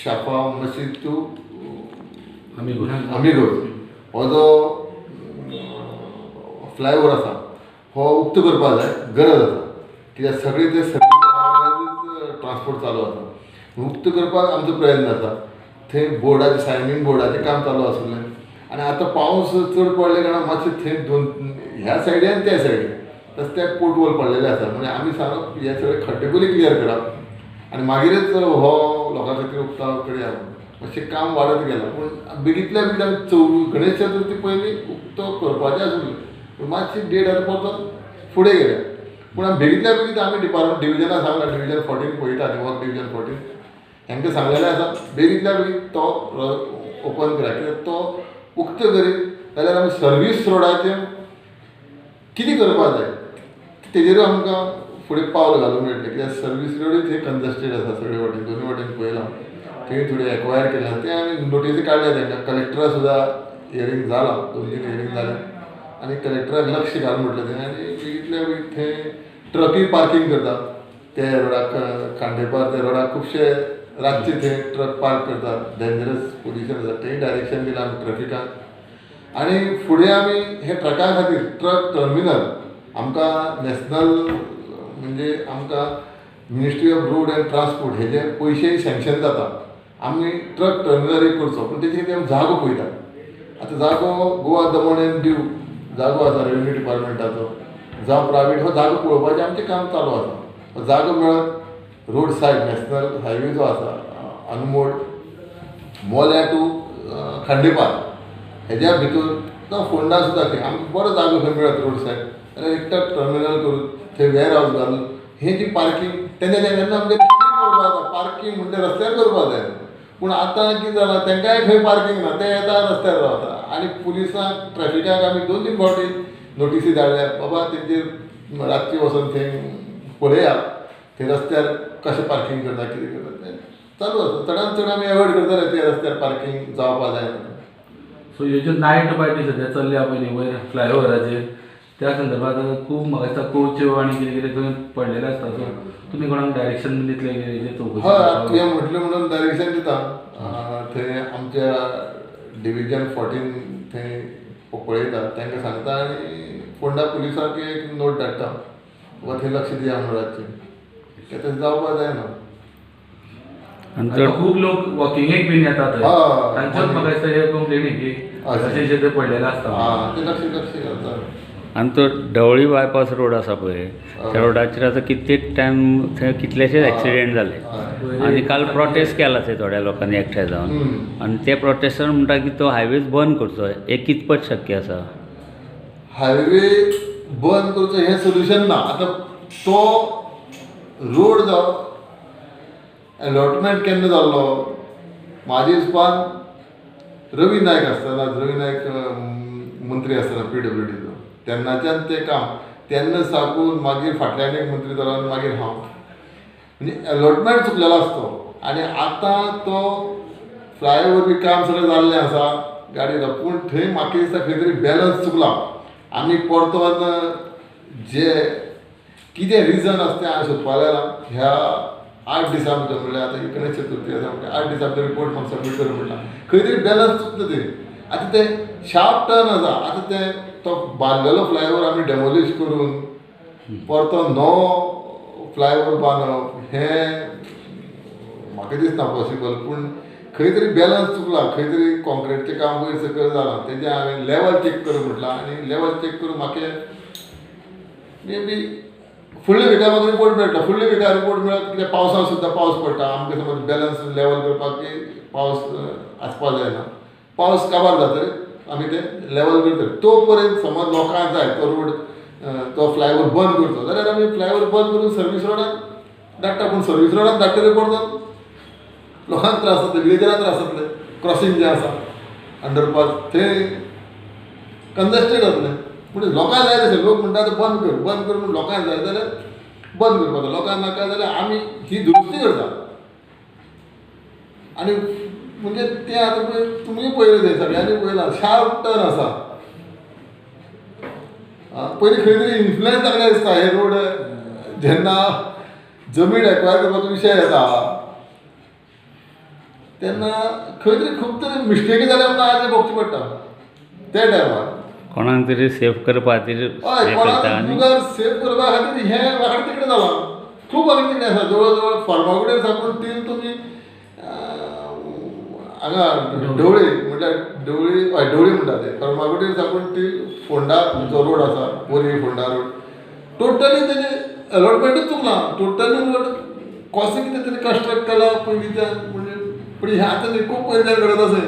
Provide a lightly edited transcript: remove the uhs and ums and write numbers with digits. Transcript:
शाफा मशीद to आमिगोज हो जो flyover आसा हो उक्तो करपाक जाय, गरज आसा. कित्याक सगळे ते ट्रान्सपोर्ट चालू आसा. उक्तो करपाक आमचो प्रयत्न आसा. थंय बोर्डाचें सायनिंग बोर्डाचें काम चालू आसलें आनी आतां पावस चड पडले कारणान मातशें थंय ह्या सायडीन आनी त्या सायडीन रस्त्याक पोटवल पडलेले आसा. म्हणजे आमी सांगप हे सगळे खड्डे पयलीं क्लियर करप आनी मागीरच हो लोकां खातीर उक्ताव करया. मातशें काम वाडत गेलां पूण बेगींतल्या बेगीन आमी गणेश चतुर्थी पयलीं उक्तो करपाचें आसलें. पूण मातशी डेट आतां परत फुडें गेल्या. पूण आमी बेगींतल्या बेगीन आमी डिपार्टमेंट डिविजनाक सांगलां, डिविजन 14 पळयता न्ही, वर्क डिविजन 14 हेंकां सांगलेलें आसा बेगींतल्या बेगीन तो ओपन करा. कित्याक तो उक्तो करीत जाल्यार आमी सर्वीस रोडाचें कितें करपाक जाय तेजेरूय आमकां फुडें पावल घालूंक मेळटलें. कित्याक सर्वीस रोडूय थंय कंजस्टेड आसा सगळे वटेन, दोनूय वटेन पळयलां. थंय थोडी एक्वायर केल्या तें आमी नोटीसी काडल्या तांकां. कलेक्टरा सुद्दां हियरींग जालां, 2-3 हियरींग जाल्या आनी कलेक्टराक लक्ष घाल म्हटलें थंय. आनी बेगींतल्या बेगीन थंय ट्रकूय पार्किंग करतात ते रोडाक, खांडेपार त्या रोडाक खुबशे रातचे थंय ट्रक पार्क करतात. डेंजरस पोजिशन आसा थंय डायरेक्शन दिलां आमी ट्रॅफिकाक. आनी फुडें आमी हे ट्रका खातीर ट्रक टर्मिनल आमकां नॅशनल म्हणजे आमकां ministry of road end transport हेजे पयशे सँक्शन जाता. आमी ट्रक टर्मिनल एक करचो पूण तेजे खातीर आमी जागो पळयता. आतां जागो गोवा दमण एंड दीव जागो आसा रेव्हेन्यू डिपार्टमेंटाचो जावं प्रायवेट, हो जागो पळोवपाचें आमचें काम चालू आसा. हो जागो मेळत रोड सायड नॅशनल हायवे जो आसा अनमोड मोल्या टू खांडेपार हेज्या भितर जावं फोंडा सुद्दां खंय आमकां बरो जागो खंय मेळत रोड सायड जाल्यार एकटा टर्मिनल करून थंय वेअर हावस घालून हें जी पार्किंग तेन्ना आमगे करपाक जाता. पार्किंग म्हणजे रस्त्यार करपाक जाय. पूण आतां कितें जालां तेंकाय खंय पार्किंग ना, ते येता रस्त्यार रावता. आनी पुलिसांक ट्रॅफिकाक आमी 2-3 फावटी नोटीसी धाडल्या बाबा तेंचेर रातची वचून थंय पळया थंय रस्त्यार कशें पार्किंग करता कितें करता तें चालू आसा. चडांत चड आमी एवॉयड करताले ते रस्त्यार पार्किंग जावपा जायना. सो ह्यो ज्यो नायट बायटी सद्या चल्ल्या पयलीं वयर फ्लायओव्हराचेर त्या संदर्भात खूब म्हाका दिसता कोच्यो आनी कितें कितें थंय पडलेले आसता. सो तुमी कोणाक डायरेक्शन दितले हेजेर चवकशी? हय, तुवें म्हटलें म्हणून डायरेक्शन दिता. थंय आमच्या डिविजन 14 थंय पळयता तांकां सांगता आनी फोंडा पुलिसाक एक नोट धाडटा वा थंय लक्ष दिया म्हणून रातचें. तें जावपा जायना. आनी खूब लोक वॉकिंगेक बीन येतात थंय. हय. तांच्योच म्हाका दिसता हे कंप्लेनी की अशें थंय पडलेलें आसता. तें लक्ष घालता. आनी तो ढवळी बायपास रोड आसा पळय त्या रोडाचेर आतां कित्येक टायम थंय कितलेशेच एक्सिडेंट जाले. आनी काल प्रोटेस्ट केला थंय थोड्या लोकांनी एकठांय जावन. आनी ते प्रोटेस्टान म्हणटा की तो हायवेज बंद करचो. हे कितपत शक्य आसा? हायवे बंद करचो हें सोल्युशन ना. आतां तो रोड जो अलॉटमेंट केन्ना जाल्लो म्हाज्या हिसपान रवी नायक आसतना, रवी नायक मंत्री आसतना PWDचो तेन्नाच्यान तें काम तेन्ना साकून मागीर फाटल्यान एक मंत्री जालो आनी मागीर हांव म्हणजे अलॉटमेंट चुकलेलो आसतो. आनी आतां तो फ्लायओव्हर बी काम सगळें जाल्लें आसा गाडी पूण थंय म्हाका दिसता खंय तरी बॅलन्स चुकला. आमी परतोन जे कितें रिजन आसा तें हांवें सोदपाक लागलां. ह्या 8 दिसां भितर म्हणल्यार आतां गणेश चतुर्थी आसा म्हणजे 8 दिसां भितर रिपोर्ट म्हाका सबमीट कर म्हणटा. खंय तरी बॅलन्स चुकता थंय. आतां तें शार्प टर्न आसा. आतां तें तो बांदलेलो फ्लायओव्हर आमी डेमोलिश करून परतो नवो फ्लायओव्हर बांदप हें म्हाका दिसना पॉसिबल. पूण खंय तरी बॅलन्स चुकला. खंय तरी कॉन्क्रिटचें काम वयर सकयल जालां. तेजें हांवें लेवल चॅक कर म्हटलां आनी लेवल चॅक करून म्हाका मे बी फुडल्या विका म्हाका रिपोर्ट मेळटलो. फुडल्या विका रिपोर्ट मेळत कित्याक पावसाक सुद्दां पावस पडटा. आमकां समज बॅलन्स लेवल करपाक पावस आसपाक जायना. पावस काबार जातकीर आमी तें लेवल करतले. तो पर्यंत समज लोकांक जाय तो रोड तो फ्लायओव्हर बंद करचो जाल्यार आमी फ्लायओव्हर बंद करून सर्वीस रोडाक धाडटा. पूण सर्वीस रोडाक धाडटले परतून लोकांक त्रास जातले, विलेजराक त्रास जातले. क्रॉसींग जें आसा अंडरपास थंय कंजस्टेड जातलें. पूण लोकांक जाय तशें लोक म्हणटा बंद कर बंद कर. पूण लोकांक जाय जाल्यार बंद करपाचो. लोकांक नाका जाल्यार आमी ही दुरुस्ती करता. आनी म्हणजे तें आतां पळय तुमी पळयलें थंय सगळ्यांनी पळयलां शार्प टर्न आसा. पयलीं खंय तरी इन्फ्लुएन्स जाल्लें दिसता हे रोड जेन्ना जमीन एक्वायर करपाचो विशय येता तेन्ना खंय तरी खूब तरी मिस्टेकी जाल्यार आमकां आज भोगची पडटा त्या टायमार. कोणाक तरी सेफ करपा खातीर हय हें कोणाक करता आनी तुका सेव करपा खातीर हें वाकडे तिकडे जाला. खूब वाकडे तिकडे आसा. जवळ जवळ फार्मागुडयेर साकून टील तुमी हांगा ढवळे म्हणल्यार ढवळे म्हणटा ते फार्मागुडयेर साकून टील फोंडा जो रोड आसा बोरये फोंडा रोड टोटली तेजे अलॉटमेंटूच चुकलां. टोटली रोड कसो कितें तरी कंस्ट्रक्ट केला पयलींच्यान म्हणजे पूण हें आतां न्ही खूब पयलींच्यान घडत आसा.